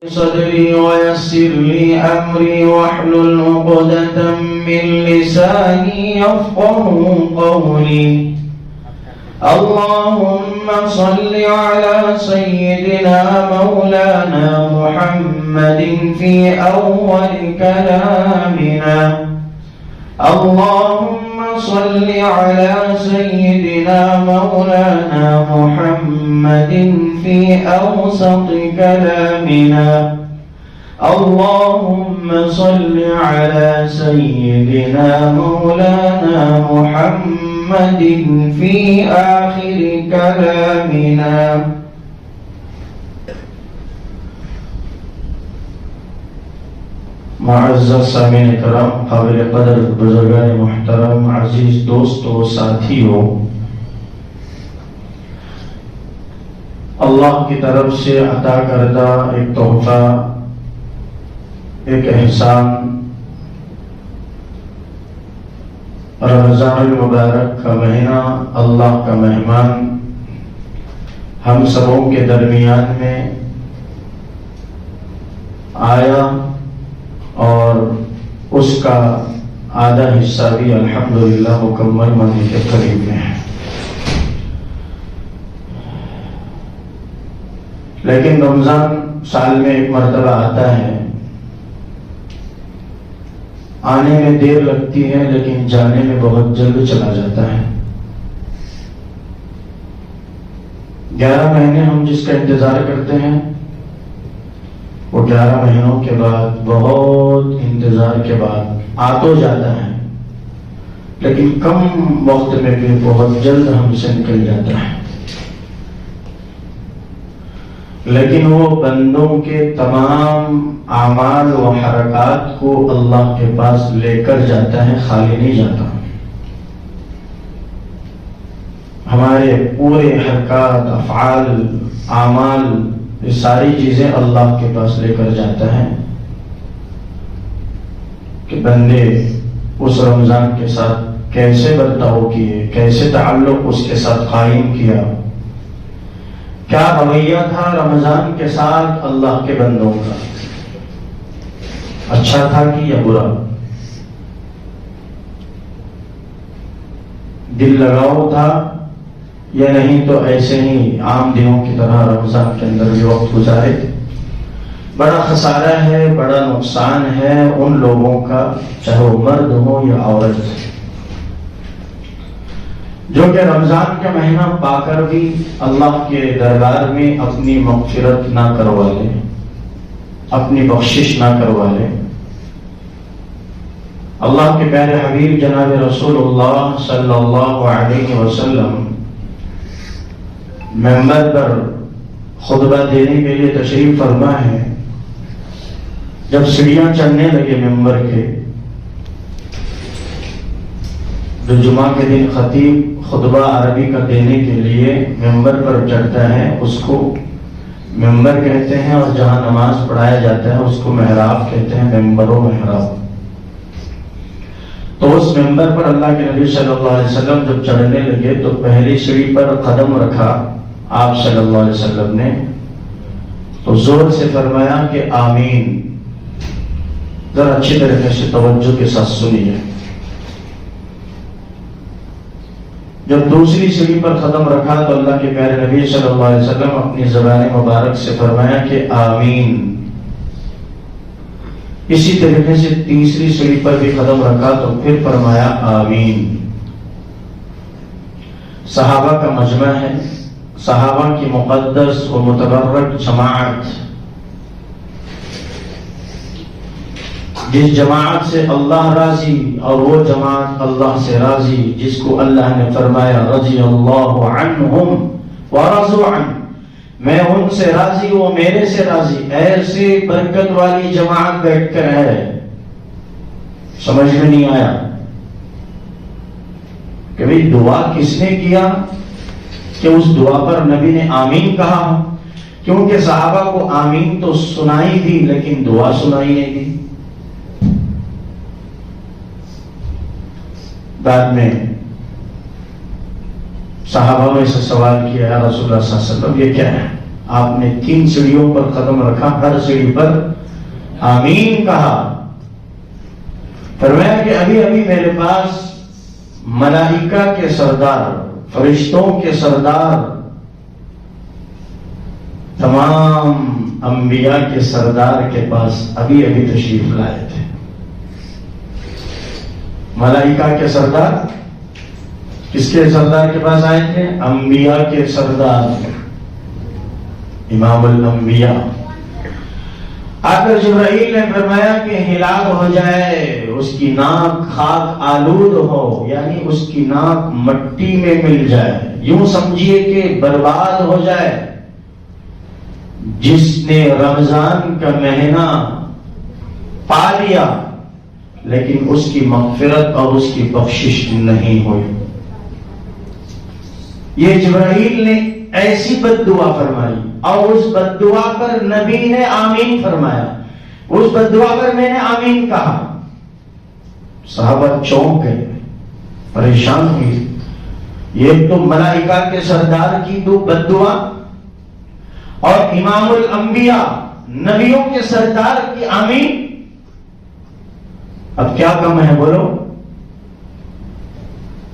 صدري ويسر لي أمري واحلل عقدة من لساني يفقهوا قولي. اللهم صل على سيدنا مولانا محمد في أول كلامنا. اللهم صل على سيدنا مولانا محمد في أوسط كلامنا. اللهم صل على سيدنا مولانا محمد في آخر كلامنا. معزز سامعین کرام، قابل قدر بزرگان محترم، عزیز دوستو، ساتھیو، اللہ کی طرف سے عطا کردہ ایک تحفہ، ایک احسان، رمضان المبارک کا مہینہ، اللہ کا مہمان ہم سبوں کے درمیان میں آیا اور اس کا آدھا حصہ بھی الحمدللہ مکمل ہونے کے قریب میں ہے. لیکن رمضان سال میں ایک مرتبہ آتا ہے، آنے میں دیر لگتی ہے لیکن جانے میں بہت جلد چلا جاتا ہے. 11 مہینے ہم جس کا انتظار کرتے ہیں وہ 11 مہینوں کے بعد، بہت انتظار کے بعد آ تو جاتا ہے، لیکن کم وقت میں بھی بہت جلد ہم سے نکل جاتا ہے. لیکن وہ بندوں کے تمام اعمال و حرکات کو اللہ کے پاس لے کر جاتا ہے، خالی نہیں جاتا. ہمارے پورے حرکات، افعال، اعمال، یہ ساری چیزیں اللہ کے پاس لے کر جاتا ہے کہ بندے اس رمضان کے ساتھ کیسے برتاؤ کیے، کیسے تعلق اس کے ساتھ قائم کیا، کیا رویہ تھا رمضان کے ساتھ اللہ کے بندوں کا، اچھا تھا کہ یا برا، دل لگاؤ تھا یا نہیں تو ایسے ہی عام دنوں کی طرح رمضان کے اندر بھی وقت گزارے. بڑا خسارہ ہے، بڑا نقصان ہے ان لوگوں کا، چاہے وہ مرد ہو یا عورت، جو کہ رمضان کا مہینہ پا کر بھی اللہ کے دربار میں اپنی مغفرت نہ کروا لے، اپنی بخشش نہ کروا لے. اللہ کے پیارے حبیب جناب رسول اللہ صلی اللہ علیہ وسلم منبر پر خطبہ دینے کے لیے تشریف فرما ہے. جب سیڑھیاں چڑھنے لگے منبر کے، جو جمعہ کے دن خطیب خطبہ عربی کا دینے کے لیے منبر پر چڑھتا ہے اس کو منبر کہتے ہیں، اور جہاں نماز پڑھایا جاتا ہے اس کو محراب کہتے ہیں، منبر و محراب. تو اس منبر پر اللہ کے نبی صلی اللہ علیہ وسلم جب چڑھنے لگے تو پہلی سیڑھی پر قدم رکھا آپ صلی اللہ علیہ وسلم نے، تو زور سے فرمایا کہ آمین. ذرا اچھی طریقے سے توجہ کے ساتھ سنیے. جب دوسری سیڑھی پر قدم رکھا تو اللہ کے پیارے نبی صلی اللہ علیہ وسلم اپنی زبان مبارک سے فرمایا کہ آمین. اسی طریقے سے تیسری سیڑھی پر بھی قدم رکھا تو پھر فرمایا آمین. صحابہ کا مجمع ہے، صحابہ کی مقدس و متبرک جماعت، جس جماعت سے اللہ راضی اور وہ جماعت اللہ سے راضی، جس کو اللہ نے فرمایا رضی اللہ عنہم ورضوا عنہ، میں ان سے راضی، وہ میرے سے راضی. ایسی برکت والی جماعت بیٹھ کر ہے. سمجھ میں نہیں آیا کہ بھئی دعا کس نے کیا کہ اس دعا پر نبی نے آمین کہا؟ کیونکہ صحابہ کو آمین تو سنائی دی لیکن دعا سنائی نہیں دی. بعد میں صحابہ نے سے سوال کیا، یا رسول اللہ صلی اللہ علیہ وسلم یہ کیا ہے؟ آپ نے 3 سیڑھیوں پر قدم رکھا، ہر سیڑھی پر آمین کہا۔ فرمایا کہ ابھی ابھی میرے پاس ملائکہ کے سردار، فرشتوں کے سردار، تمام انبیاء کے سردار کے پاس ابھی ابھی تشریف لائے تھے۔ ملائکہ کے سردار کس کے سردار کے پاس آئے تھے؟ انبیاء کے سردار، امام الانبیاء۔ آخر جبرائیل نے فرمایا کہ ہلاک ہو جائے، اس کی ناک خاک آلود ہو، یعنی اس کی ناک مٹی میں مل جائے، یوں سمجھیے کہ برباد ہو جائے، جس نے رمضان کا مہینہ پا لیا لیکن اس کی مغفرت اور اس کی بخشش نہیں ہوئی۔ یہ جبرائیل نے ایسی بد دعا فرمائی اور اس بد دعا پر نبی نے آمین فرمایا، اس بد دعا پر میں نے آمین کہا۔ صحابہ چونک گئے، پریشان ہوئی، یہ تو ملائکہ کے سردار کی تو بد دعا اور امام الانبیاء نبیوں کے سردار کی آمین، اب کیا کم ہے بولو،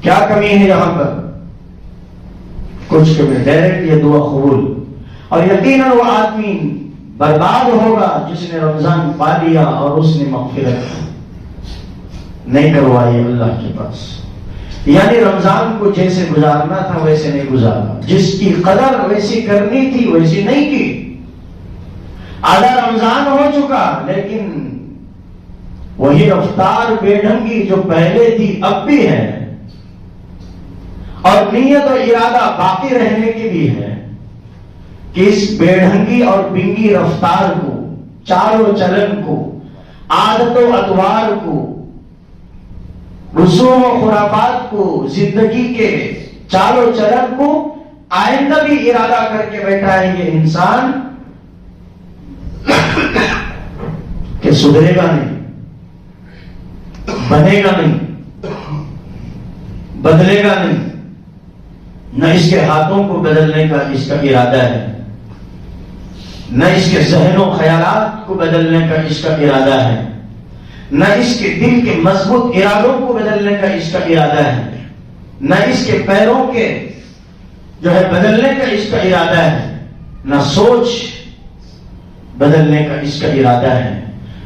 کیا کمی ہے یہاں پر؟ کچھ کمی، ڈائریکٹ یہ دعا قبول۔ اور یقیناً وہ آدمی برباد ہوگا جس نے رمضان پا لیا اور اس نے مغفرت نہیں کروائی اللہ کے پاس، یعنی رمضان کو جیسے گزارنا تھا ویسے نہیں گزارا، جس کی قدر ویسی کرنی تھی ویسی نہیں کی۔ آدھا رمضان ہو چکا لیکن وہی رفتار بے ڈھنگی جو پہلے تھی اب بھی ہے، اور نیت اور ارادہ باقی رہنے کی بھی ہے کہ اس بے ڈھنگی اور بنگی رفتار کو، چال و چلن کو، عادت و اطوار کو، رسوم و خرافات کو، زندگی کے چال و چلن کو آئندہ بھی ارادہ کر کے بیٹھا ہے یہ انسان کہ سدھرے گا نہیں، بنے گا نہیں، بدلے گا نہیں، نہ اس کے ہاتھوں کو بدلنے کا اس کا ارادہ ہے، نہ اس کے ذہن و خیالات کو بدلنے کا اس کا ارادہ ہے، نہ اس کے دل کے مضبوط ارادوں کو بدلنے کا اس کا ارادہ ہے، نہ اس کے پیروں کے جو ہے بدلنے کا اس کا ارادہ ہے، نہ سوچ بدلنے کا اس کا ارادہ ہے،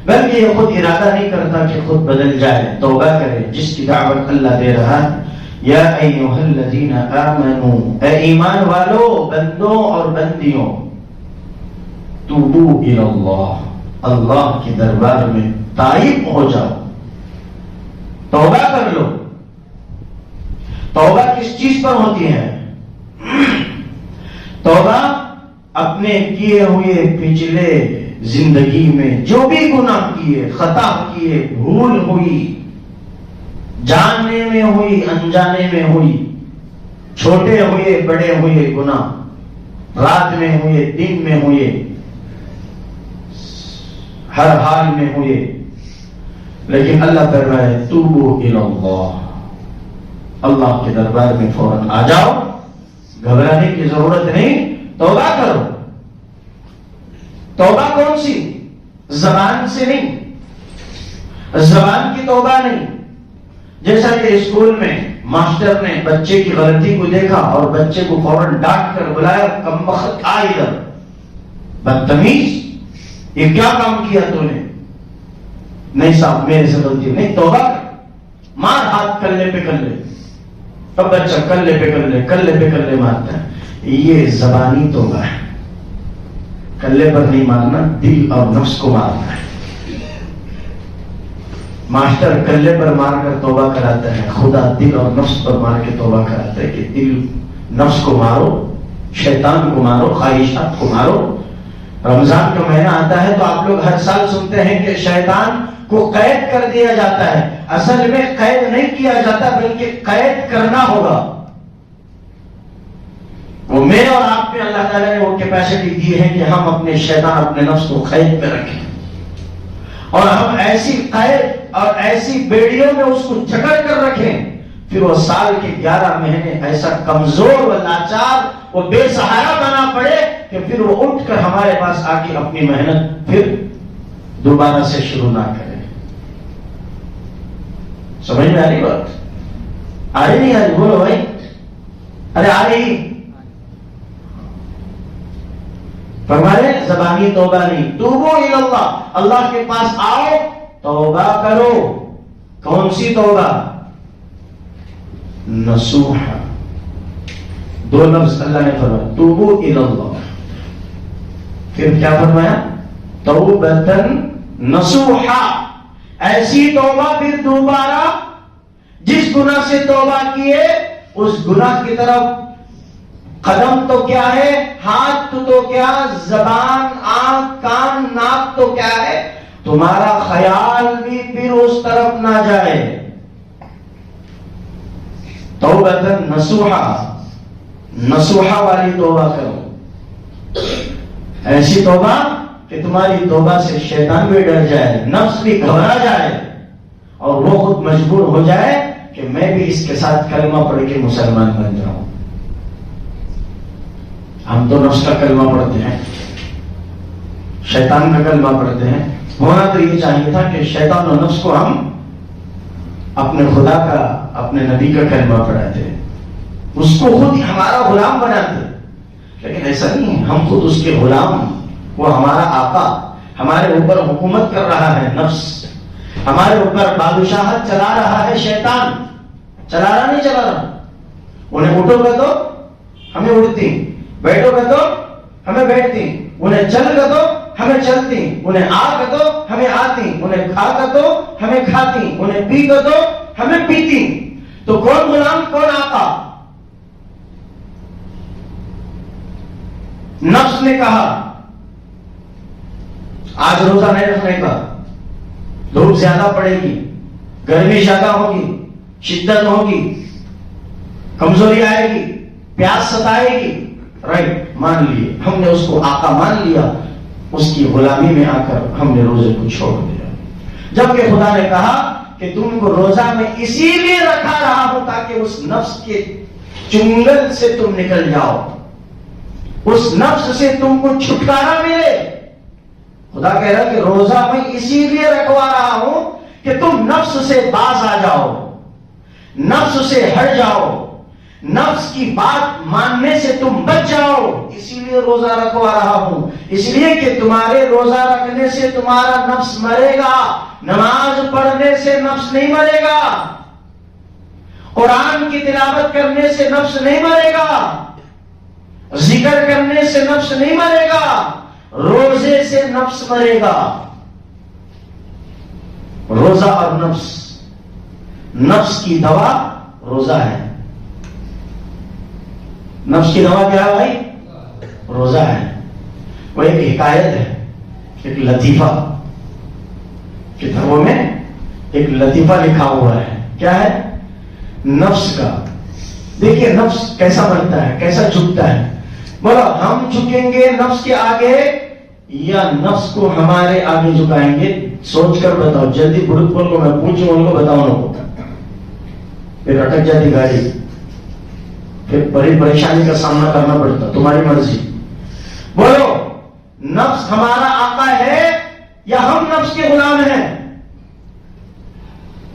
بلکہ یہ خود ارادہ نہیں کرتا کہ خود بدل جائے، توبہ کرے، جس کی دعوت اللہ دے رہا ہے۔ یا ایھا الذین آمنوا، اے ایمان والو، بندوں اور بندیوں، توبوا الی اللہ، اللہ کے دربار میں تائب ہو جاؤ، توبہ کر لو۔ توبہ کس چیز پر ہوتی ہے؟ توبہ اپنے کیے ہوئے پچھلے زندگی میں جو بھی گناہ کیے، خطا کیے، بھول ہوئی، جاننے میں ہوئی، انجانے میں ہوئی، چھوٹے ہوئے بڑے ہوئے گناہ، رات میں ہوئے دن میں ہوئے، ہر حال میں ہوئے، لیکن اللہ کر رہا ہے توبوا الی اللہ، اللہ کے دربار میں فوراً آ جاؤ، گھبرانے کی ضرورت نہیں، توبہ کرو۔ توبہ کون سی؟ زبان سے نہیں، زبان کی توبہ نہیں۔ جیسا کہ اسکول میں ماسٹر نے بچے کی غلطی کو دیکھا اور بچے کو فوراً ڈانٹ کر بلایا، کمبخت آ ادھر، بدتمیز، یہ کیا کام کیا تو نے؟ نہیں صاحب میرے سے غلطی نہیں، توبہ کر، مار ہاتھ کلے پہ کلے، اب بچہ کلے پہ کلے، کلے پہ کلے مارتا ہے، یہ زبانی توبہ ہے۔ کلے پر نہیں مارنا، دل اور نفس کو مارنا ہے۔ ماسٹر کلے پر مار کر توبہ کراتا ہے، خدا دل اور نفس پر مار کے توبہ کراتا ہے کہ دل نفس کو مارو، شیطان کو مارو، خواہشات کو مارو۔ رمضان کا مہینہ آتا ہے تو آپ لوگ ہر سال سنتے ہیں کہ شیطان کو قید کر دیا جاتا ہے، اصل میں قید نہیں کیا جاتا بلکہ قید کرنا ہوگا۔ وہ میرے اور آپ میں اللہ تعالیٰ نے وہ کیپیسٹی دی ہے کہ ہم اپنے شیطان، اپنے نفس کو قید پہ رکھیں، اور ہم ایسی قید اور ایسی بیڑیوں میں اس کو جکڑ کر رکھیں پھر وہ سال کے 11 مہینے ایسا کمزور و لاچار وہ بے سہارا بنا پڑے کہ پھر وہ اٹھ کر ہمارے پاس آ کے اپنی محنت پھر دوبارہ سے شروع نہ کرے. سمجھ میں آ رہی بات؟ آ رہی نہیں آ رہی؟ بولو بھائی. ارے آ رہی. فرمائے زبانی توبہ نہیں، توبو الی اللہ، اللہ کے پاس آؤ توبہ کرو. کون سی توبہ؟ نصوحہ. 2 لفظ اللہ نے فرمایا، توبو الی اللہ. پھر کیا فرمایا؟ توبتن نصوحہ. ایسی توبہ پھر دوبارہ جس گناہ سے توبہ کیے اس گناہ کی طرف قدم تو کیا ہے، ہاتھ تو کیا، زبان، آنکھ، کان، ناک تو کیا ہے، تمہارا خیال بھی پھر اس طرف نہ جائے. توبتن نصوحہ، نصوحہ والی توبہ کرو. ایسی توبہ کہ تمہاری توبہ سے شیطان بھی ڈر جائے، نفس بھی گھبرا جائے اور وہ خود مجبور ہو جائے کہ میں بھی اس کے ساتھ کلمہ پڑھ کے مسلمان بن جاؤں. ہم تو نفس کا کلمہ پڑھتے ہیں، شیطان کا کلمہ پڑھتے ہیں. ہونا تو یہ چاہیے تھا کہ شیطان اور نفس کو ہم اپنے خدا کا، اپنے نبی کا کلمہ پڑھاتے، اس کو خود ہمارا غلام بناتے. لیکن ایسا نہیں ہے، ہم خود اس کے غلام. وہ ہمارا آقا، ہمارے اوپر حکومت کر رہا ہے نفس، ہمارے اوپر بادشاہت چلا رہا ہے شیطان. چلا رہا نہیں چلا رہا؟ انہیں اٹھو گے تو ہمیں اٹھتی، بیٹھو گے تو ہمیں بیٹھتی، انہیں چل گے تو ہمیں چلتی، انہیں آ گے تو ہمیں آتی، انہیں کھا گے تو ہمیں کھاتی، انہیں پی گے تو ہمیں پیتی. تو کون غلام کون آقا؟ نفس نے کہا آج روزہ نہیں رکھنے کا، دھوپ زیادہ پڑے گی، گرمی زیادہ ہوگی، شدت ہوگی، کمزوری آئے گی، پیاس ستائے گی. رائٹ، مان لیے ہم نے اس کو آقا مان لیا، اس کی غلامی میں آ کر ہم نے روزے کو چھوڑ دیا. جبکہ خدا نے کہا کہ تم کو روزہ میں اسی لیے رکھا رہا ہوں تاکہ اس نفس کے چنگل سے تم نکل جاؤ، اس نفس سے تم کو چھٹکارا ملے. خدا کہہ رہا کہ روزہ میں اسی لیے رکھوا رہا ہوں کہ تم نفس سے باز آ جاؤ، نفس سے ہٹ جاؤ، نفس کی بات ماننے سے تم بچ جاؤ. اسی لیے روزہ رکھوا رہا ہوں، اس لیے کہ تمہارے روزہ رکھنے سے تمہارا نفس مرے گا، نماز پڑھنے سے نفس نہیں مرے گا، قرآن کی تلاوت کرنے سے نفس نہیں مرے گا، ذکر کرنے سے نفس نہیں مرے گا، روزے سے نفس مرے گا. روزہ اور نفس، نفس کی دوا روزہ ہے. نفس کی دوا کیا ہے بھائی؟ روزہ ہے. وہ ایک حکایت ہے، ایک لطیفہ، کتابوں میں ایک لطیفہ لکھا ہوا ہے. کیا ہے؟ نفس کا. دیکھیے نفس کیسا بنتا ہے، کیسا جھکتا ہے. بولو ہم جھکیں گے نفس کے آگے یا نفس کو ہمارے آگے جھکائیں گے؟ سوچ کر بتاؤ. جلدی بڑھپن کو میں پوچھوں ان کو بتاؤ ان کو. پھر اٹک جاتی گاڑی، پھر بڑی پریشانی کا سامنا کرنا پڑتا. تمہاری مرضی. بولو نفس ہمارا آقا ہے یا ہم نفس کے غلام ہیں؟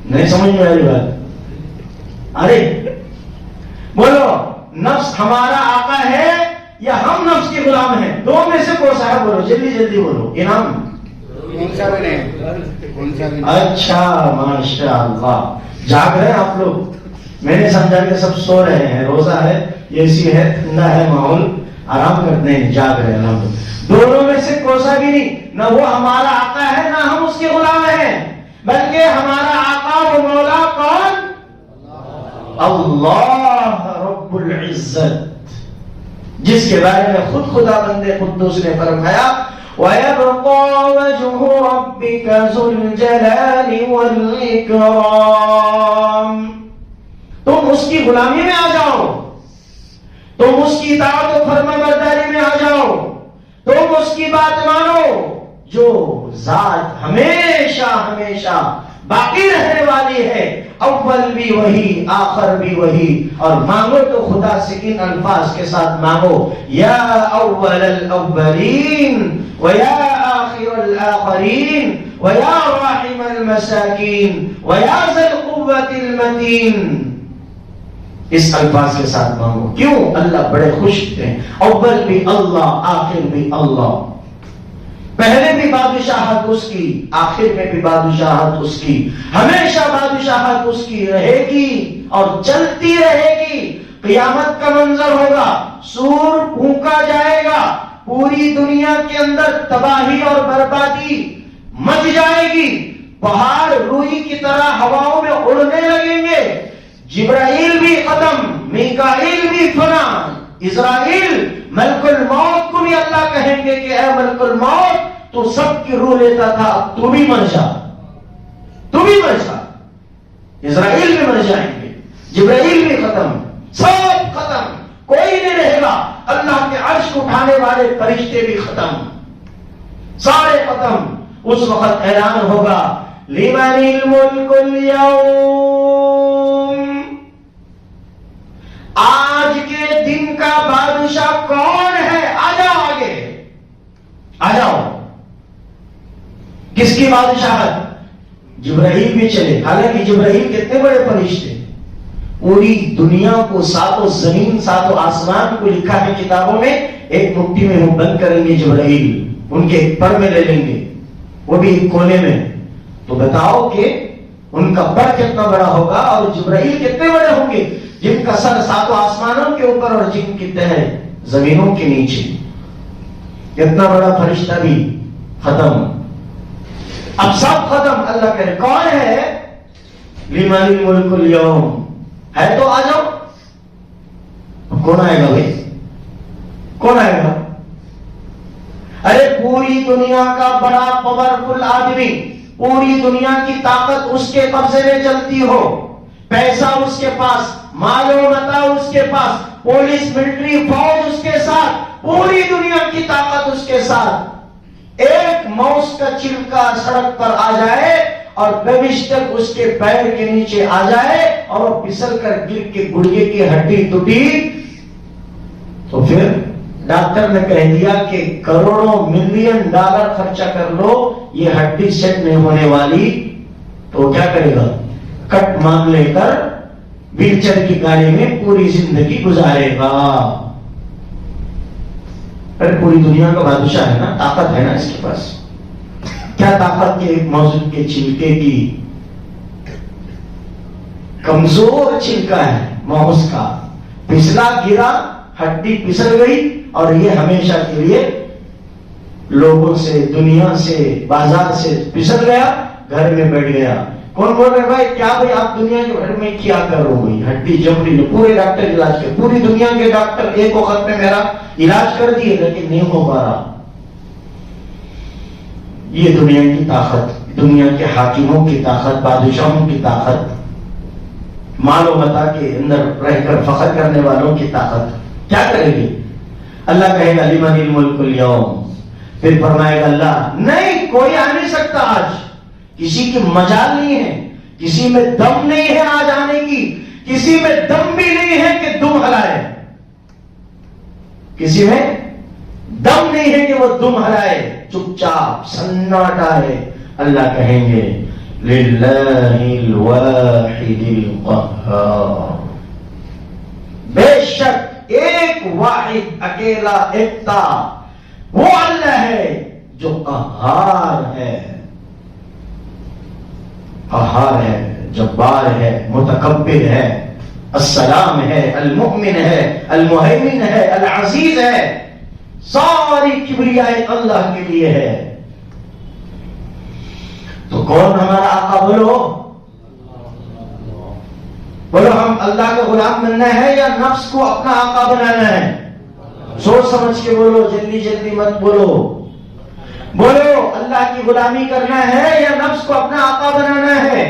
نہیں سمجھ میں آ رہی بات؟ ارے بولو نفس ہمارا آقا ہے یا ہم نفس کے غلام ہیں؟ دو میں سے کون سا ہے؟ بولو جلدی جلدی بولو. انعام اچھا ماشاء اللہ. جاگ رہے ہیں آپ لوگ؟ میں نے سمجھا کہ سب سو رہے ہیں، روزہ ہے، اے سی ہے، ٹھنڈا ہے ماحول، آرام کرتے ہیں. جاگ رہے ہیں. دونوں میں سے کون سا بھی نہیں. نہ وہ ہمارا آقا ہے نہ ہم اس کے غلام ہیں، بلکہ ہمارا آقا و مولا کون؟ اللہ رب العزت، جس کے بارے میں خود خدا بندے قدوس نے فرمایا وَيَبْقَى وَجْهُ رَبِّكَ ذُو الْجَلَالِ وَالْإِكْرَامِ. تم اس کی غلامی میں آ جاؤ، تم اس کی اطاعت و فرما برداری میں آ جاؤ، تم اس کی بات مانو جو ذات ہمیشہ ہمیشہ باقی رہنے والی ہے. اول بھی وہی آخر بھی وہی، اور مانگو تو خدا سے ان الفاظ کے ساتھ مانگو، یا اول الاولین ویا آخر الآخرین ویا راحم المساکین ویا ذی القوۃ المتین. اس الفاظ کے ساتھ مانگو. کیوں؟ اللہ بڑے خوش ہیں. اول بھی اللہ، آخر بھی اللہ. پہلے بھی بادشاہت اس کی، آخر میں بھی بادشاہت اس کی، ہمیشہ بادشاہت اس کی رہے گی اور چلتی رہے گی. قیامت کا منظر ہوگا، سور پھونکا جائے گا، پوری دنیا کے اندر تباہی اور بربادی مچ جائے گی، پہاڑ روئی کی طرح ہواؤں میں اڑنے لگیں گے. جبرائیل بھی ختم، میکائیل بھی فنا، اسرائیل ملک الموت کو بھی اللہ کہیں گے کہ اے ملک الموت، تو سب کی روح لیتا تھا، اب تو بھی مر جا، تو بھی مر جا. اسرائیل بھی مر جائیں گے، جبرائیل بھی ختم، سب ختم، کوئی نہیں رہے گا. اللہ کے عرش کو اٹھانے والے فرشتے بھی ختم، سارے ختم. اس وقت اعلان ہوگا لمن الملک اليوم، آج کے دن کا بادشاہ کون ہے؟ آ جاؤ آگے، آ جاؤ. کس کی بادشاہت؟ جبرائیل بھی چلے. حالانکہ جبرائیل کتنے بڑے فرشتے، پوری دنیا کو، ساتوں زمین ساتوں آسمان کو لکھا ہے کتابوں میں، ایک مٹھی میں وہ بند کریں گے جبرائیل، ان کے ایک پر میں لے لیں گے، وہ بھی ایک کونے میں. تو بتاؤ کہ ان کا پر کتنا بڑا ہوگا اور جبرائیل کتنے بڑے ہوں گے، جن کا سر ساتوں آسمانوں کے اوپر اور جن کی تہ زمینوں کے نیچے. کتنا بڑا فرشتہ بھی ختم. اب سب ختم. اللہ کہے کون ہے؟ لمن الملک اليوم، ہے تو آ جاؤ. کون آئے گا بھائی؟ کون آئے گا؟ ارے پوری دنیا کا بڑا پاورفل آدمی، پوری دنیا کی طاقت اس کے قبضے میں چلتی ہو، پیسہ اس کے پاس، مال و متاع اس کے پاس، پولیس ملٹری فوج اس کے ساتھ، پوری دنیا کی طاقت اس کے ساتھ. ایک موس کا چھلکا سڑک پر آ جائے اور بے مشتق اس کے پیر کے نیچے آ جائے اور وہ پھسل کر گر کے گڑیے کی ہڈی ٹوٹی، تو پھر ڈاکٹر نے کہہ دیا کہ کروڑوں ملین ڈالر خرچہ کر لو، یہ ہڈی سیٹ نہیں ہونے والی. تو کیا کرے گا؟ کٹ مان لے کر ویل چیئر کی گاڑی میں پوری زندگی گزارے گا. ارے پوری دنیا کا بادشاہ ہے نا، طاقت ہے نا اس کے پاس. کیا طاقت کے ایک موضوع کے چھلکے کی، کمزور چھلکا ہے موس کا، پھسلا گرا، ہڈی پھسل گئی اور یہ ہمیشہ کے لیے لوگوں سے، دنیا سے، بازار سے پھسل گیا، گھر میں بیٹھ گیا. کون بول رہے بھائی؟ کیا بھائی آپ دنیا کے گھر میں کیا کر رہے ہو؟ بھائی ہڈی جمڑی، پورے ڈاکٹر علاج کر، پوری دنیا کے ڈاکٹر ایک وقت میں میرا علاج کر دیے لیکن نہیں ہو پا رہا. یہ دنیا کی طاقت، دنیا کے حاکموں کی طاقت، بادشاہوں کی طاقت، مال و متاع کے اندر رہ کر فخر کرنے والوں کی طاقت. کیا کرے گی؟ اللہ کہے گا لمن الملک اليوم. پھر فرمائے گا اللہ نہیں، کوئی آ نہیں سکتا آج، کسی کی مجال نہیں ہے، کسی میں دم نہیں ہے آج آنے کی، کسی میں دم بھی نہیں ہے کہ دم ہلائے، کسی میں دم نہیں ہے کہ وہ دم ہلائے، چپ چاپ سناٹا ہے. اللہ کہیں گے للہ الواحد القہار، بے شک ایک واحد اکیلا ایکتا وہ اللہ ہے جو قہار ہے، قہار ہے، جبار ہے، متکبر ہے، السلام ہے، المؤمن ہے، المہیمن ہے، العزیز ہے. ساری کبریائی اللہ کے لیے ہے. تو کون ہمارا آقا؟ بولو بولو، ہم اللہ کا غلام بننا ہے یا نفس کو اپنا آقا بنانا ہے؟ سوچ سمجھ کے بولو، جلدی جلدی مت بولو. بولو اللہ کی غلامی کرنا ہے یا نفس کو اپنا آقا بنانا ہے؟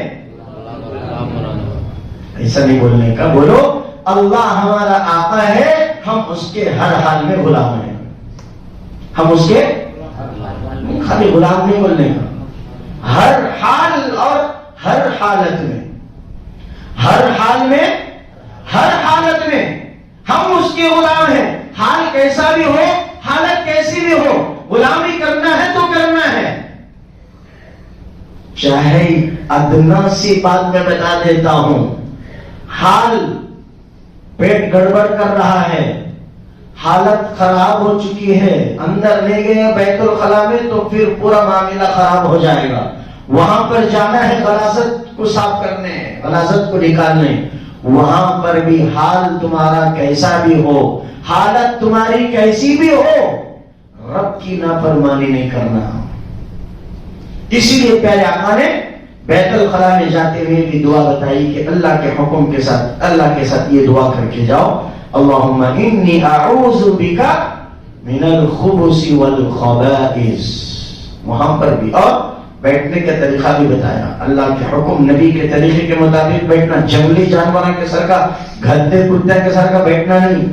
ایسا نہیں بولنے کا. بولو اللہ ہمارا آقا ہے، ہم اس کے ہر حال میں غلام ہیں. ہم اس کے خالی غلام نہیں بولنے کا، ہر حال اور ہر حالت میں. ہر حال میں، ہر حالت میں ہم اس کے غلام ہیں. حال کیسا بھی ہو، حالت کیسی بھی ہو، غلامی کرنا ہے تو کرنا ہے. چاہے ادنا سی بات میں بتا دیتا ہوں، حال پیٹ گڑبڑ کر رہا ہے، حالت خراب ہو چکی ہے، اندر لے گئے بیت الخلا میں تو پھر پورا معاملہ خراب ہو جائے گا. وہاں پر جانا ہے غلاظت کو صاف کرنے، غلاظت کو نکالنے. وہاں پر بھی حال تمہارا کیسا بھی ہو، حالت تمہاری کیسی بھی ہو، رب کی نافرمانی نہیں کرنا. اسی لیے پیارے آقا نے بیت الخلا میں جاتے ہوئے بھی دعا بتائی کہ اللہ کے حکم کے ساتھ، اللہ کے ساتھ یہ دعا کر کے جاؤ، اللہم انی اعوذ بک من الخبث والخبائث. وہاں پر بھی اور بیٹھنے کا طریقہ بھی بتایا، اللہ کے حکم نبی کے طریقے کے مطابق بیٹھنا، جنگلی جانوروں کے سر کا، گدے کتے کے سر کا بیٹھنا نہیں.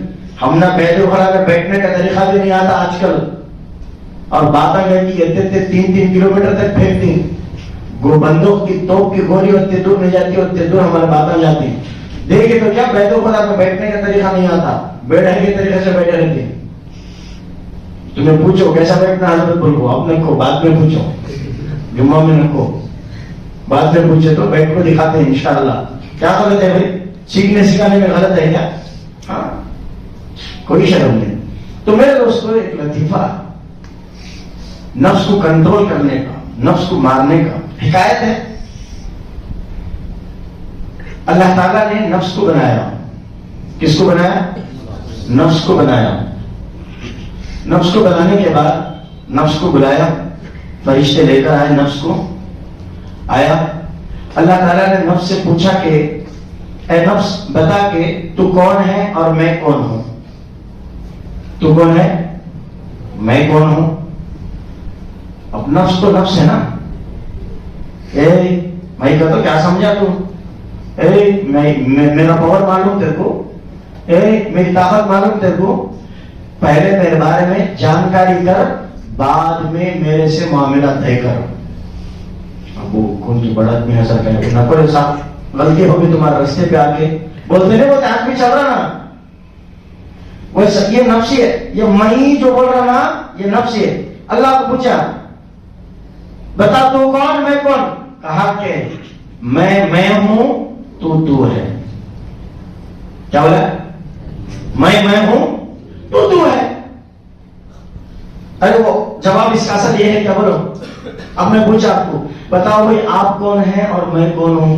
ہم نہ بیت الخلا میں بیٹھنے کا طریقہ بھی نہیں آتا آج کل، اور باتیں کہتے 3 کلومیٹر تک پھینکتی. بندوق کی توپ کی گولی اتنے دور نہیں جاتی، اتنے دور ہمارے باتیں جاتی. دیکھے تو کیا بیت الخلا میں بیٹھنے کا طریقہ نہیں آتا، بیٹھنے کے طریقے سے بیٹھے رہتے. تمہیں پوچھو کیسا بیٹھنا حضرت بولو، اپنے کو بعد میں پوچھو، جمعہ میں رکھو، بعد میں پوچھے تو بیٹھ کو دکھاتے ہیں انشاءاللہ. کیا غلط ہے بھائی؟ سیکھنے سکھانے میں غلط ہے کیا؟ ہاں کوئی شرم نہیں. تو میرے دوستو ایک لطیفہ نفس کو کنٹرول کرنے کا، نفس کو مارنے کا حکایت ہے. اللہ تعالیٰ نے نفس کو بنایا. کس کو بنایا؟ نفس کو بنایا. نفس کو بنانے کے بعد نفس کو بلایا، فرشتے لے کر آئے، نفس کو آیا. اللہ تعالیٰ نے نفس سے پوچھا کہ اے نفس بتا کہ تو کون ہے اور میں کون ہوں. تو کون ہے، میں کون ہوں. اب نفس تو نفس ہے نا. میں کہتا کیا سمجھا تو، میرا پاور معلوم تیرے کو، میری طاقت معلوم تیرے کو، پہلے میرے بارے میں جانکاری کر، بعد میں میرے سے معاملہ طے کر. اب وہ کون کی بڑھت میں ایسا کہے نہ کرے صاحب، غلطی ہوگی تمہارے رستے پہ آ کے بولتے نہیں، وہ آنکھ بھی چل رہا نا. یہ نفس ہے، یہ میں جو بول رہا نا یہ نفس ہے. اللہ کو پوچھا بتا تو کون، میں کون. کہا کہ میں ہوں تو ہے. کیا بولا؟ میں ہوں تو ہے. ارے وہ جواب اس کا اصل یہ ہے، کیا بولو. اب میں پوچھا آپ کو، بتاؤ بھائی آپ کون ہیں اور میں کون ہوں.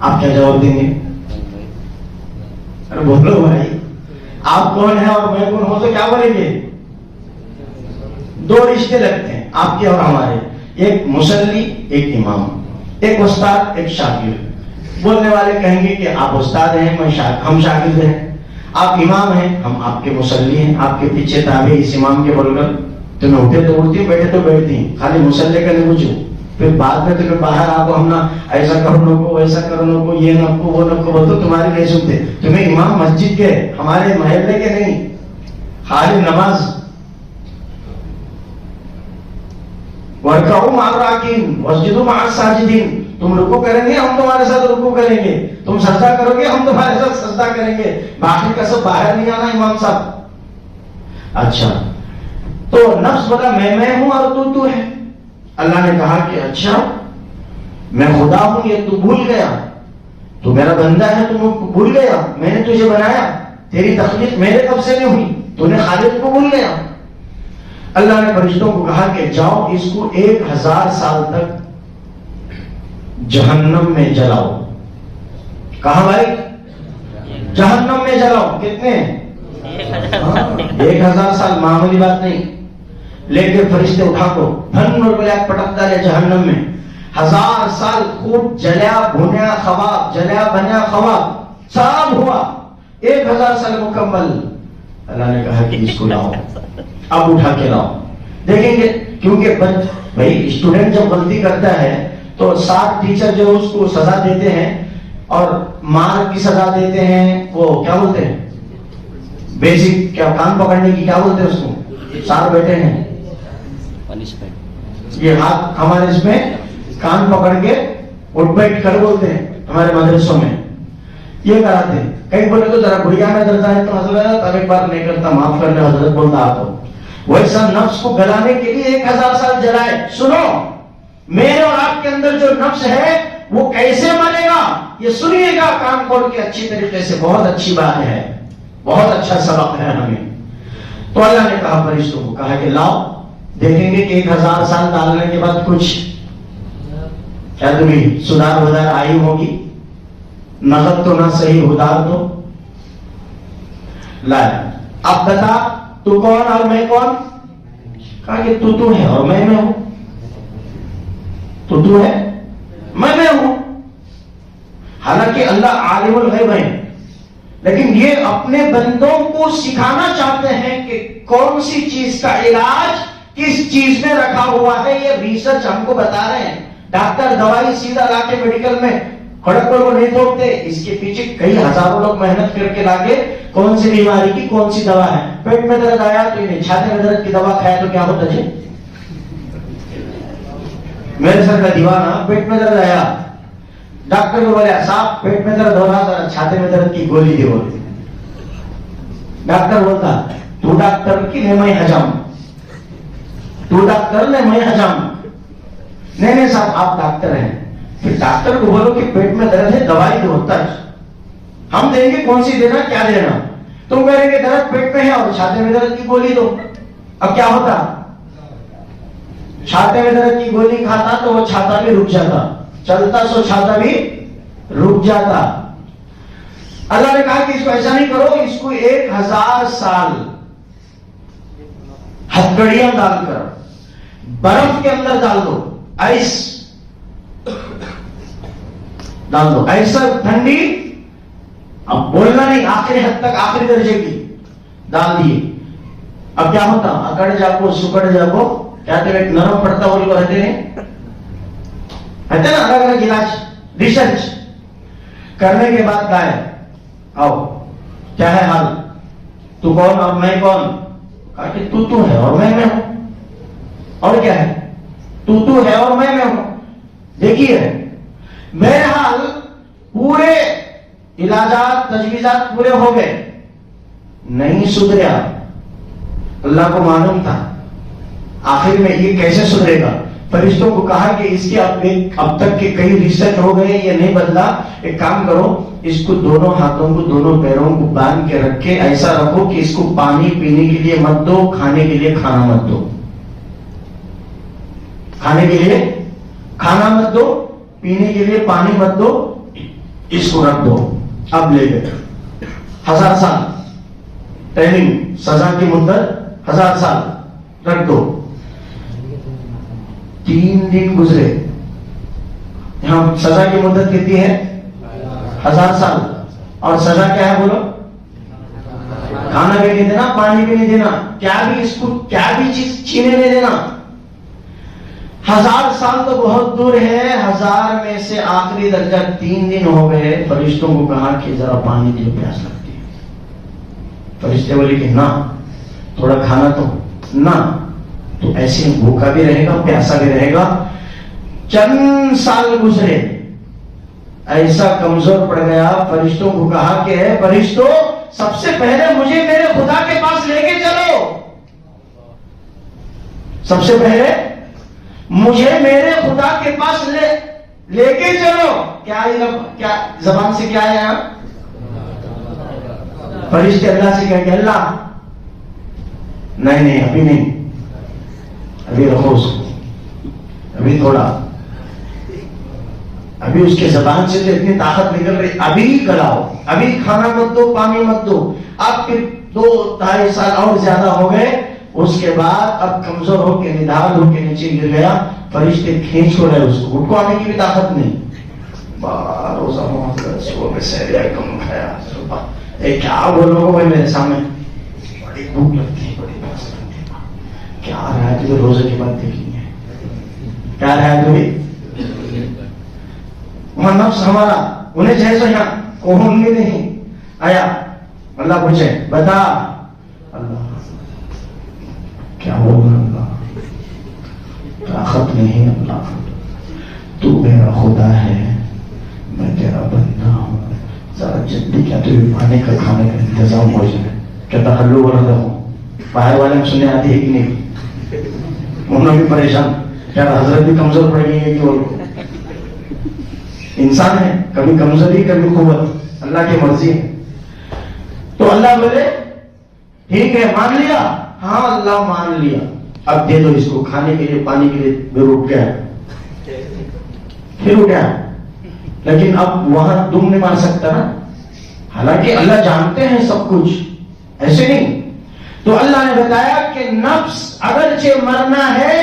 آپ کیا جواب دیں گے؟ ارے بولو بھائی، آپ کون ہیں اور میں کون ہوں تو کیا بولیں گے؟ دو رشتے لگتے ہیں آپ کے اور ہمارے، ایک مصلی ایک امام، ایک استاد ایک شاگرد. بولنے والے کہیں گے کہ آپ استاد ہیں، ہم شاگرد ہیں. آپ امام ہیں، ہم آپ کے مصلی ہیں، آپ کے پیچھے تابع اس امام کے بول کر تمہیں اٹھے تو اٹھتی، بیٹھے تو بیٹھتی. خالی مصلی کا نہیں پوچھو، پھر بعد میں تمہیں باہر آ کو ہم نہ ایسا کرو کو ویسا کرو کو، یہ نہ کو وہ نہ کو، وہ تو تمہاری نہیں سنتے. تمہیں امام مسجد کے، ہمارے محلے کے نہیں. خالی نماز وَارْكَعُوا مَعَ الرَّاكِعِينَ وَاسْجُدُوا مَعَ السَّاجِدِينَ. تم رکوع کریں گے ہم تمہارے ساتھ رکوع کریں گے، تم سجدہ کرو گے ہم تمہارے ساتھ سجدہ کریں گے. باقی کا سب باہر نہیں آنا امام صاحب. اچھا تو نفس بتا میں ہوں اور تو ہے. اللہ نے کہا کہ اچھا میں خدا ہوں یہ تو بھول گیا، تو میرا بندہ ہے تو بھول گیا، میں نے تجھے بنایا، تیری تخلیق میرے کب سے نہیں ہوئی، تو نے خالق کو بھول گیا. اللہ نے فرشتوں کو کہا کہ جاؤ اس کو 1000 سال تک جہنم میں جلاؤ. کہا بھائی؟ جہنم میں جلاؤ. کتنے؟ 1000 سال، معمولی بات نہیں. لے کے فرشتے اٹھا کو دھن اور بلیک پٹک ڈالے جہنم میں. 1000 سال خوب جلیا بھنیا خواب، جلیا بنیا خواب سب ہوا. 1000 سال مکمل. اللہ نے کہا کہ اس کو لاؤ، اب اٹھا کے لاؤ. دیکھیں گے کیونکہ بھائی اسٹوڈنٹ جب غلطی کرتا ہے تو 7 ٹیچر جو اس کو سزا دیتے ہیں اور مار کی سزا دیتے ہیں، وہ کیا بولتے ہیں، بیسک کیا کان پکڑنے کی کیا بولتے ہیں اس کو، 4 بیٹے ہیں یہ ہاتھ ہمارے اس میں کان پکڑ کے اٹھ بیٹھ کر بولتے ہیں. ہمارے مدرسوں میں یہ کراتے ہیں. کہیں بولے تو ذرا گڑیا میں درد ہے تو حضرت اب ایک بار نہیں کرتا, معاف کر لے حضرت, بولتا آپ کو. ویسا نفس کو گلانے کے لیے 1000 سال جلائے. سنو, میرے اور آپ کے اندر جو نفس ہے وہ کیسے مرے گا یہ سنیے گا کان کھول کے اچھی طریقے سے. بہت اچھی بات ہے, بہت اچھا سبق ہے ہمیں. تو اللہ نے کہا فرشتوں کو, کہا کہ لاؤ دیکھیں گے کہ 1000 سال ڈالنے کے بعد کچھ کیا تمہیں سدھار ودار آئی ہوگی, نظر تو نہ صحیح ادار تو لایا. اب بتا تو کون اور میں کون؟ کہا کہ تو ہے اور میں ہوں. تو ہے میں ہوں. حالانکہ اللہ عالم الغیب ہے, لیکن یہ اپنے بندوں کو سکھانا چاہتے ہیں کہ کون سی چیز کا علاج کس چیز میں رکھا ہوا ہے. یہ ریسرچ ہم کو بتا رہے ہیں. ڈاکٹر دوائی سیدھا لا کے میڈیکل میں کھڑکپور کو نہیں توڑتے, اس کے پیچھے کئی ہزاروں لوگ محنت کر کے لا کے کون سی بیماری کی کون سی دوا ہے. پیٹ میں درد آیا تو انہیں چھاتی میں درد کی دوا کھایا تو کیا ہوتا جی؟ میرے سر کا دیوانہ, پیٹ میں درد آیا, ڈاکٹر کو بولے صاحب پیٹ میں درد ہو رہا ذرا چھاتی میں درد کی گولی دے. بولے ڈاکٹر بولتا تو ڈاکٹر کی نہیں میں حجم, تو ڈاکٹر نہیں میں حجم. نہیں صاحب آپ ڈاکٹر ہیں. پھر ڈاکٹر کو بولو کہ پیٹ میں درد ہے دوائی دو, تج ہم دیں گے کون سی دینا کیا دینا. تم کہیں گے درد پیٹ میں ہے اور چھاتی میں درد کی گولی دو. اب کیا ہوتا؟ چھاتے میں درد کی گولی کھاتا تو وہ چھاتا بھی رک جاتا, چلتا سو چھاتا بھی رک جاتا. اللہ نے کہا کہ اس کو ایسا نہیں کرو, اس کو 1000 سال ہتھکڑیاں ڈال کر برف کے اندر ڈال دو, آئس ڈال دو, ایسا ٹھنڈی, اب بولنا نہیں, آخری حد تک آخری درجے کی ڈال دیے. اب کیا ہوتا؟ اکڑ جاگو سکڑ جاگو, کہتے ہیں ایک نرم پڑتا وہ رہتے ہیں نا. الگ الگ علاج ریسرچ کرنے کے بعد گائے آؤ کیا ہے حال, تو کون اور میں کون؟ کہا کہ تو ہے اور میں ہوں. اور کیا ہے؟ تو ہے اور میں ہوں. دیکھیے بہرحال پورے علاجات تجویزات پورے ہو گئے, نہیں سدھریا. اللہ کو معلوم تھا آخر میں یہ کیسے سدھرے گا. فرشتوں کو کہا کہ اس کے اب تک کے کئی ریسرچ ہو گئے, یہ نہیں بدلا. ایک کام کرو, اس کو دونوں ہاتھوں کو دونوں پیروں کو باندھ کے رکھ کے ایسا رکھو کہ اس کو پانی پینے کے لیے مت دو, کھانے کے لیے کھانا مت دو. کھانے کے لیے کھانا مت دو, پینے کے لیے پانی مت دو, اس کو رکھ دو. اب لے گئے 1000 سال ٹریننگ, سزا کی مدت 1000 سال رکھ دو. 3 دن گزرے, یہاں سزا کی مدت کتنی ہے؟ 1000 سال. اور سزا کیا ہے بولو؟ کھانا بھی نہیں دینا, پانی بھی نہیں دینا, کیا بھی اس کو کیا بھی چیز چھینے نہیں دینا. 1000 سال تو بہت دور ہے. 1000 میں سے آخری درجہ 3 دن ہو گئے. فرشتوں کو کہا کہ ذرا پانی دے, پیاس لگتی ہے. فرشتے بولے کہ نہ, تھوڑا کھانا تو نہ, تو ایسے بھوکا بھی رہے گا پیاسا بھی رہے گا. چند سال گزرے, ایسا کمزور پڑ گیا. فرشتوں کو کہا کہ اے فرشتوں, سب سے پہلے مجھے میرے خدا کے پاس لے کے چلو. سب سے پہلے مجھے میرے خدا کے پاس لے کے چلو. کیا زبان سے کیا ہے؟ فرشتے اللہ سے کہیں گے اللہ نہیں ابھی نہیں, ابھی رکھو اس کو, ابھی تھوڑا, ابھی اس کے زبان سے تو اتنی طاقت نکل رہی, ابھی کلاؤ, ابھی کھانا مت دو, پانی مت دو. اب پھر 2-2.5 سال اور زیادہ ہو گئے. اس کے بعد اب کمزور ہو کے نڈال ہو کے نیچے گر گیا. فرشتے کھینچ کو رہے اس کو, اٹھ کو آنے کی بھی طاقت نہیں. روزہ صبح میں سہریا کم کھایا, کیا بولو گے بھائی میرے سامنے, بڑی بھوک لگتی ہے, بڑی پیاس لگتی ہے. کیا رہا ہے تجھے روزے کی بات دیکھنی ہے, کیا رہا ہے تمہیں؟ وہاں نفس ہمارا انہیں جیسا یہاں کون بھی نہیں آیا. اللہ پوچھے بتا, اللہ کیا ہوگا؟ اللہ طاقت نہیں. اللہ تو میرا خدا ہے, میں تیرا بندہ ہوں، ذرا جلدی کیا تو پانی کا کھانے کا انتظام ہو جائے. کہتا ہلو بول رہا ہوں. باہر والے میں سننے آتی ہے کہ نہیں؟ انہوں بھی پریشان. کیا حضرت بھی کمزور پڑ گئی ہے کہ وہ انسان ہے، کبھی کمزوری کبھی قوت، اللہ کی مرضی ہے. تو اللہ بولے ٹھیک ہے مان لیا؟ ہاں اللہ مان لیا. اب دے دو اس کو کھانے کے لیے پانی کے لیے. پھر اٹھ گیا، پھر اٹھا. لیکن اب وہاں دم نہیں مار سکتا نا، حالانکہ اللہ جانتے ہیں سب کچھ، ایسے نہیں. تو اللہ نے بتایا کہ نفس اگرچہ مرنا ہے،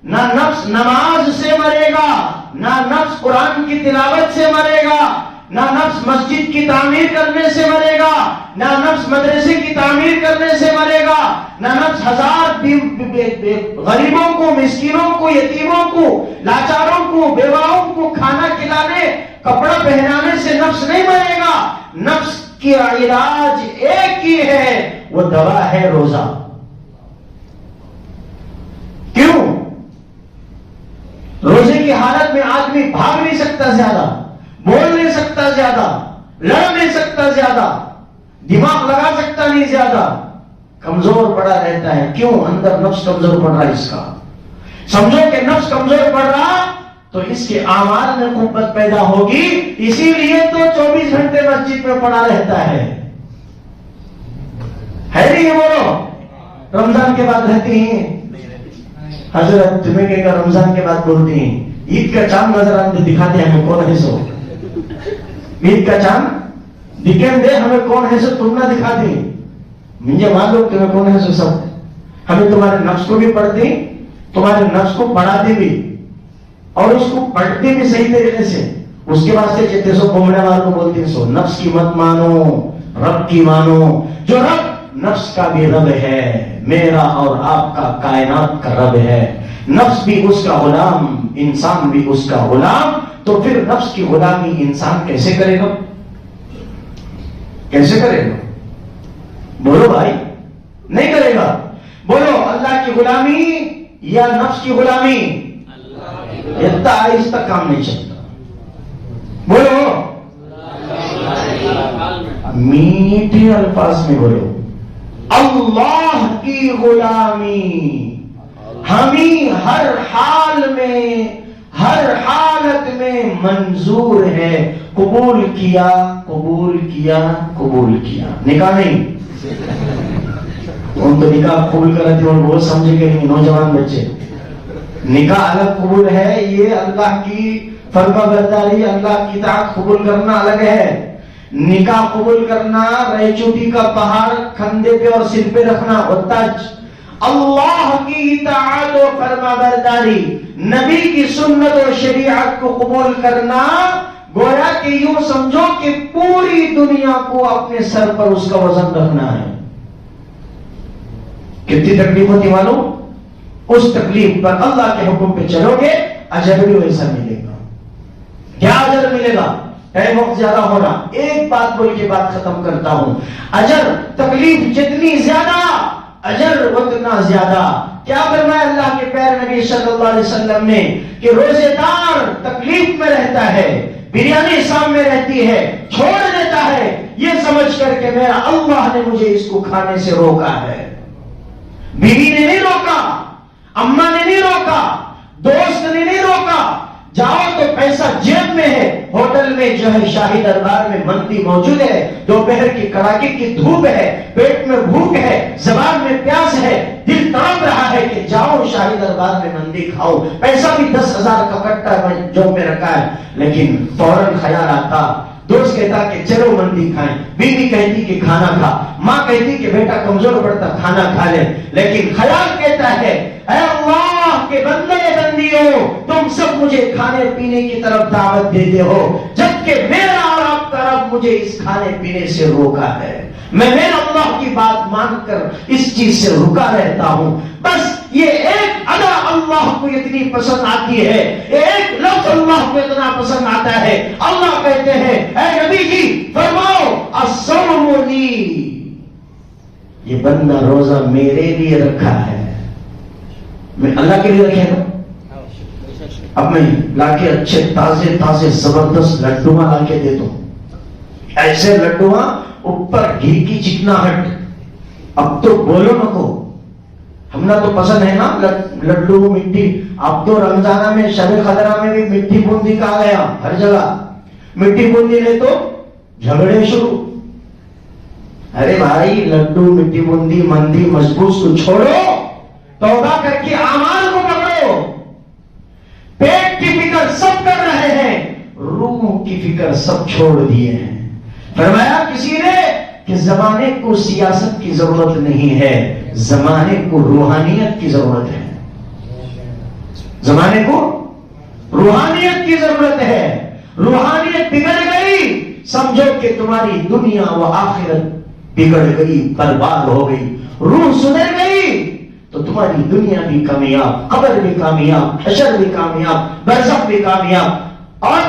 نہ نفس نماز سے مرے گا، نہ نفس قرآن کی تلاوت سے مرے گا، نہ نفس مسجد کی تعمیر کرنے سے مرے گا، نہ نفس مدرسے کی تعمیر کرنے سے مرے گا، نہ نفس ہزار غریبوں کو، مسکینوں کو، یتیموں کو، لاچاروں کو، بیواؤں کو کھانا کھلانے، کپڑا پہنانے سے نفس نہیں مرے گا. نفس کی علاج ایک ہی ہے، وہ دوا ہے روزہ. کیوں؟ روزے کی حالت میں آدمی بھاگ نہیں سکتا زیادہ، بول نہیں سکتا زیادہ، لڑ نہیں سکتا زیادہ، دماغ لگا سکتا نہیں زیادہ، کمزور پڑا رہتا ہے. کیوں؟ اندر نفس کمزور پڑ رہا ہے اس کا. سمجھو کہ نفس کمزور پڑ رہا تو اس کے اعمال میں قوت پیدا ہوگی. اسی لیے تو 24 گھنٹے مسجد میں پڑا رہتا ہے نہیں؟ بولو رمضان کے بعد رہتی ہیں حضرت، تمہیں کہے گا رمضان کے بعد بولتی ہیں. عید کا چاند نظر آتے دکھاتے ہمیں کون ہے سو. عید کا چاند دکھیں دے ہمیں کون ہے سو، تم نہ دکھاتی. مجھے مان لو تمہیں کون ہے سو سب. ہمیں تمہارے نفس کو بھی پڑھتی، تمہارے نفس کو پڑھاتی بھی، اور اس کو پڑھتی بھی صحیح طریقے سے. اس کے واسطے جتنے سو گھومنے والوں کو بولتے ہیں سو نفس کی مت مانو، رب کی مانو. جو رب نفس کا بھی رب ہے، میرا اور آپ کا کائنات کا رب ہے. نفس بھی اس کا غلام، انسان بھی اس کا غلام. تو پھر نفس کی غلامی انسان کیسے کرے گا؟ کیسے کرے گا؟ بولو بھائی، نہیں کرے گا. بولو اللہ کی غلامی یا نفس کی غلامی؟ اتنا آہستہ کام نہیں چلتا. بولو میٹھے الفاظ میں بولو اللہ کی غلامی ہمیں ہر حال میں، ہر حالت میں منظور ہے. قبول کیا، قبول کیا، قبول کیا. نکاح نہیں، ان کو نکاح قبول کرتے اور بہت سمجھے کہ نہیں نوجوان بچے. نکاح الگ قبول ہے، یہ اللہ کی فرما برداری، اللہ کی اطاعت قبول کرنا الگ ہے. نکاح قبول کرنا رہ چوٹی کا پہاڑ کندھے پہ اور سر پہ رکھنا ہوتا. اللہ کی اطاعت و فرما برداری، نبی کی سنت و شریعت کو قبول کرنا، گویا کہ یوں سمجھو کہ پوری دنیا کو اپنے سر پر اس کا وزن رکھنا ہے. کتنی تکلیف ہوتی معلوم؟ اس تکلیف پر اللہ کے حکم پہ چلو گے اجر بھی ویسا ملے گا. کیا اجر ملے گا؟ ٹائم وقت زیادہ ہونا، ایک بات بول کے بات ختم کرتا ہوں. اجر، تکلیف جتنی زیادہ اجر اتنا زیادہ. کیا فرمایا اللہ کے پیارے نبی صلی اللہ علیہ وسلم نے کہ روزے دار تکلیف میں رہتا ہے، بریانی سامنے رہتی ہے، چھوڑ دیتا ہے یہ سمجھ کر کے میرا اللہ نے مجھے اس کو کھانے سے روکا ہے. بیوی نے نہیں روکا، اماں نے نہیں روکا، دوست نے نہیں روکا. جاؤ تو پیسہ جیب میں ہے، ہوٹل میں جو ہے شاہی دربار میں مندی موجود ہے، دوپہر کی کڑاکے کی دھوپ ہے، پیٹ میں بھوک ہے، زبان میں پیاس ہے، دل تڑپ رہا ہے کہ جاؤ شاہی دربار میں مندی کھاؤ. پیسہ بھی 10,000 کا کٹا جو میں رکھا ہے، لیکن فوراً خیال آتا. دوست کہتا کہ چلو مندی کھائیں، بیوی کہتی کہ کھانا کھا، ماں کہتی کہ بیٹا کمزور پڑتا کھانا کھا لے. لیکن خیال کہتا ہے اے اللہ کے بندے بندیوں، تم سب مجھے کھانے پینے کی طرف دعوت دیتے ہو، جبکہ میرا اور آپ کا رب مجھے اس کھانے پینے سے روکا ہے. میں میرا اللہ کی بات مان کر اس چیز سے رکا رہتا ہوں. بس یہ ایک ادا اللہ کو اتنی پسند آتی ہے، ایک لفظ اللہ کو اتنا پسند آتا ہے. اللہ کہتے ہیں اے نبی جی فرماؤ الصوم لی، یہ بندہ روزہ میرے لیے رکھا ہے. میں اللہ کے لیے رکھے نا، اب میں لا کے اچھے تازے تازے زبردست لڈو لا کے دے دوں، ایسے لڈو اوپر گھی کی چکناہٹ، اب تو بولو نہ کو، ہم تو پسند ہے نا لڈو مٹی، اب تو رمضانہ میں شب قدرہ میں بھی مٹی بوندی کا آ گیا، ہر جگہ مٹی بوندی لے تو جھگڑے شروع۔ ارے بھائی لڈو مٹی بوندی مندی مضبوط کو چھوڑو، توبہ کر کے اعمال کو پکڑو۔ پیٹ کی فکر سب کر رہے ہیں، روح کی فکر سب چھوڑ دیے ہیں۔ فرمایا کسی نے کہ زمانے کو سیاست کی ضرورت نہیں ہے، زمانے کو روحانیت کی ضرورت ہے، زمانے کو روحانیت کی ضرورت ہے۔ روحانیت بگڑ گئی، سمجھو کہ تمہاری دنیا و آخرت بگڑ گئی، برباد ہو گئی۔ روح سدھر گئی تو تمہاری دنیا بھی کامیاب، قبر بھی کامیاب، حشر بھی کامیاب، برزخ بھی کامیاب، اور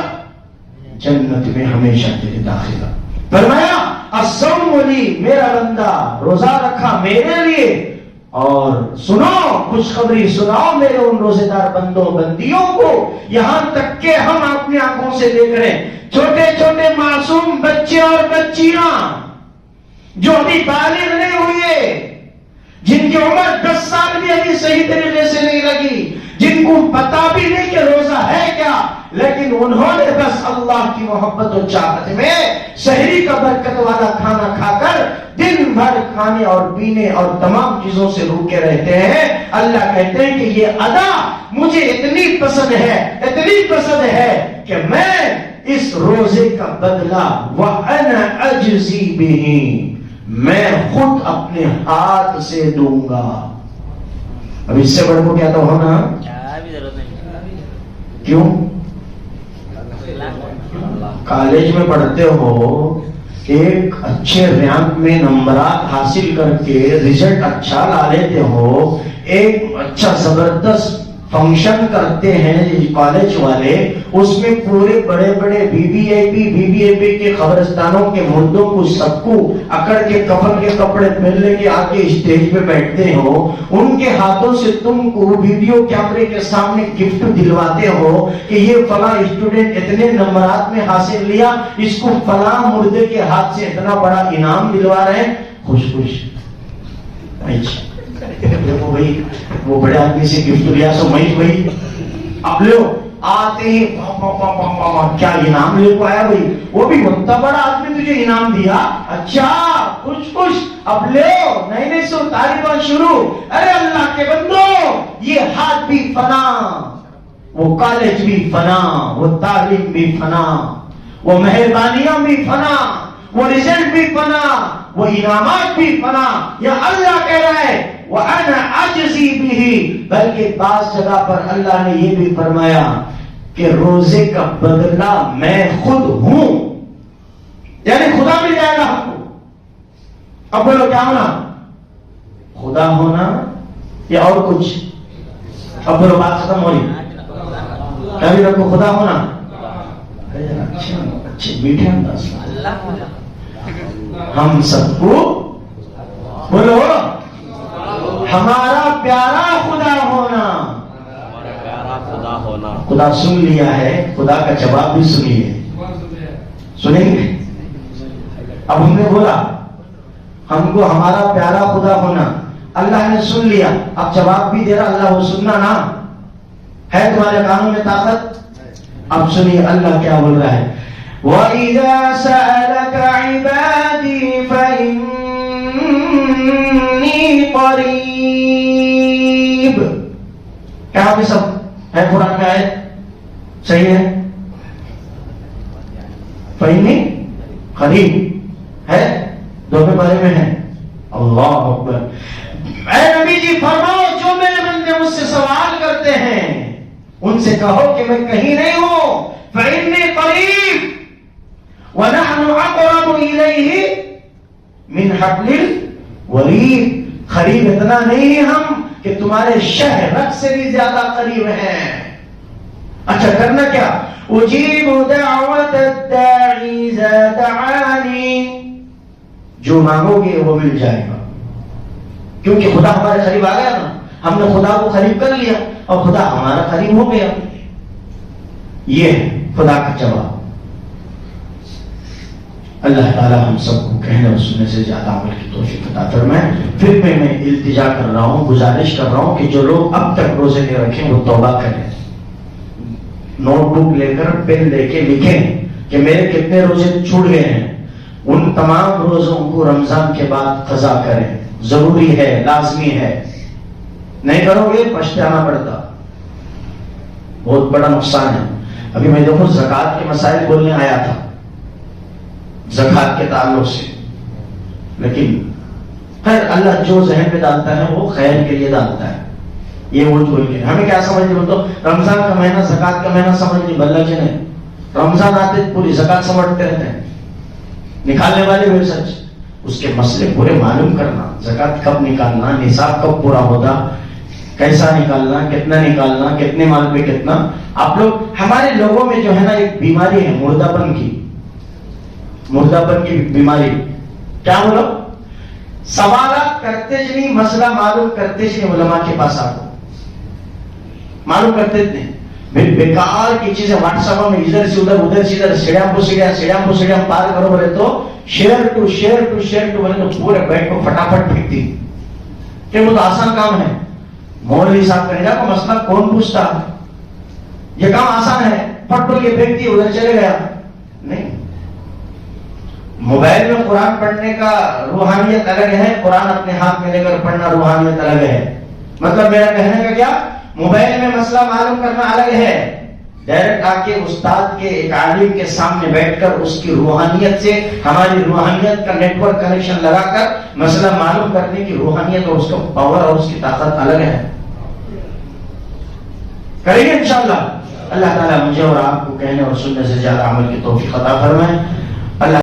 جنت میں ہمیشہ تیرے داخلہ۔ فرمایا الصوم لی، میرا بندہ روزہ رکھا میرے لیے، اور سنو خوشخبری سناؤ میرے ان روزے دار بندوں بندیوں کو، یہاں تک کہ ہم اپنی آنکھوں سے دیکھ رہے ہیں چھوٹے چھوٹے معصوم بچے اور بچیاں جو ابھی بالغ نہیں ہوئے، جن کی عمر 10 سال بھی ابھی صحیح طریقے سے نہیں لگی، جن کو پتا بھی نہیں کہ روزہ ہے کیا، لیکن انہوں نے بس اللہ کی محبت و چاہت میں سحری کا برکت والا کھانا کھا کر دن بھر کھانے اور پینے اور تمام چیزوں سے روکے رہتے ہیں۔ اللہ کہتے ہیں کہ یہ ادا مجھے اتنی پسند ہے، اتنی پسند ہے کہ میں اس روزے کا بدلہ وَأَنَا أَجْزِي بِهِ، میں خود اپنے ہاتھ سے دوں گا۔ اب اس سے بڑھ کو کیا تو ہونا کیوں؟ کالج میں پڑھتے ہو، ایک اچھے رینک میں نمبرات حاصل کر کے رزلٹ اچھا لا لیتے ہو، ایک اچھا زبردست فنکشن کرتے ہیں کالج والے، اس میں پورے بڑے بڑے بی بی اے پی کے قبرستانوں کے مردوں کو سب کو اکڑ کے کفن کے کپڑے پہن لے کے آ کے اسٹیج پہ بیٹھتے ہو، ان کے ہاتھوں سے تم کو ویڈیو کیمرے کے سامنے گفٹ دلواتے ہو کہ یہ فلاں اسٹوڈنٹ اتنے نمبرات میں حاصل لیا، اس کو فلاں مردے کے ہاتھ سے اتنا بڑا انعام دلوا رہے ہیں، خوش خوش۔ دیکھو بھائی وہ بڑے آدمی سے گفٹ لیا سو میں بھائی اب لو آتے ہی کیا انعام لے کو آیا بھائی، وہ بھی اتنا بڑا آدمی تجھے انعام دیا، اچھا خوش خوش، اب لو نہیں سو تعریفات شروع۔ ارے اللہ کے بندو، یہ ہاتھ بھی فنا، وہ کالج بھی فنا، وہ تعلیم بھی فنا، وہ مہربانیاں بھی فنا، وہ رزلٹ بھی فنا، وہ انعامات بھی فنا۔ یا اللہ کہہ رہا ہے وَأَنَا أَجْزِي بِهِ، بلکہ بعض جگہ پر اللہ نے یہ بھی فرمایا کہ روزے کا بدلہ میں خود ہوں، یعنی خدا مل جائے گا ہم کو۔ اب بولو کیا ہونا؟ خدا ہونا یا اور کچھ؟ اب بولو بات ختم ہو رہی، کبھی رکھو خدا ہونا، اچھے میٹھے انداز ہم سب کو بولو ہمارا پیارا خدا ہونا۔ خدا سن لیا ہے، خدا کا جواب بھی سنیے، سنیں گے؟ اب ہم نے بولا ہم کو ہمارا پیارا خدا ہونا، اللہ نے سن لیا، اب جواب بھی دے رہا اللہ، وہ سننا نا ہے تمہارے کانوں میں طاقت۔ اب سنیے اللہ کیا بول رہا ہے، وَإِذَا سَأَلَكَ عِبَادِي فَإِنِّي قَرِيبٌ، کہاں پہ سب ہے قرآن میں آیت صحیح ہے؟ فَإِنِّي قَرِيب ہے، دونوں بارے میں ہے۔ اللہ اکبر۔ اے نبی جی فرماؤ جو میرے بندے مجھ سے سوال کرتے ہیں ان سے کہو کہ میں کہیں نہیں ہوں، فَإِنِّي قَرِيب وَنَحْنُ أَقْرَبُ إِلَيْهِ مِنْ حَبْلِ الْوَرِيدِ، قریب اتنا نہیں ہے ہم کہ تمہارے شہرک سے بھی زیادہ قریب ہیں۔ اچھا کرنا کیا؟ اجیب دعوت الداعی اذا دعانی، جو مانگو گے وہ مل جائے گا، کیونکہ خدا ہمارے قریب آ گیا نا، ہم نے خدا کو قریب کر لیا اور خدا ہمارا قریب ہو گیا۔ یہ ہے خدا کا جواب. اللہ تعالیٰ ہم سب کو کہنے اور سننے سے زیادہ عمل کی توفیق عطا فرمائے. پھر میں التجا کر رہا ہوں، گزارش کر رہا ہوں کہ جو لوگ اب تک روزے نہیں رکھیں وہ توبہ کریں. نوٹ بک لے کر پین لے کے لکھیں کہ میرے کتنے روزے چھوٹ گئے ہیں. ان تمام روزوں کو رمضان کے بعد قضا کریں. ضروری ہے، لازمی ہے. نہیں کرو گے پچھتانا پڑتا، بہت بڑا نقصان ہے. ابھی میں دیکھو زکوٰۃ کے مسائل بولنے آیا تھا زکوٰۃ کے تعلق سے، لیکن خیر اللہ جو ذہن میں ڈالتا ہے وہ خیر کے لیے ڈالتا ہے. یہ وہ جو ہمیں کیا سمجھتے ہو تو رمضان کا مہینہ زکوٰۃ کا مہینہ سمجھ نہیں، بلّہ کے نہیں. رمضان آتے پوری زکوٰۃ سمجھتے رہتے ہیں. نکالنے والے ہوئے سچ اس کے مسئلے پورے معلوم کرنا، زکوٰۃ کب نکالنا، نصاب کب پورا ہوتا، کیسا نکالنا، کتنا نکالنا، کتنے مال پہ کتنا. آپ لوگ ہمارے لوگوں میں جو ہے نا ایک بیماری ہے مردہ پن کی بیماری. کیا بولو؟ سوالات کرتے نہیں، مسئلہ معلوم کرتے نہیں. علماء کے پاس آپ معلوم کرتے تھے بیکار کی چیزیں واٹس ایپ میں ادھر سے ادھر سے ادھر سیڑھیاں پار کرو بولے تو شیئر ٹو بولے تو پورے بیٹ کو فٹافٹ پھینکتی کہ وہ تو آسان کام ہے. مولوی صاحب کہنے کا مسئلہ کون پوچھتا، یہ کام آسان ہے، پھٹ بول کے پھینکتی ادھر چلے گیا. نہیں، موبائل میں قرآن پڑھنے کا روحانیت الگ ہے، قرآن اپنے ہاتھ میں لے کر پڑھنا روحانیت الگ ہے. مطلب میرا کہنے کا کیا، موبائل میں مسئلہ معلوم کرنا الگ ہے، ڈائریکٹ آ کے استاد کے ایک عالم کے سامنے بیٹھ کر اس کی روحانیت سے ہماری روحانیت کا نیٹ ورک کنیکشن لگا کر مسئلہ معلوم کرنے کی روحانیت اور اس کا پاور اور اس کی طاقت الگ ہے. کریں گے انشاءاللہ. اللہ تعالیٰ مجھے اور آپ کو کہنے اور سننے سے زیادہ عمل کی توفیق عطا فرمائے.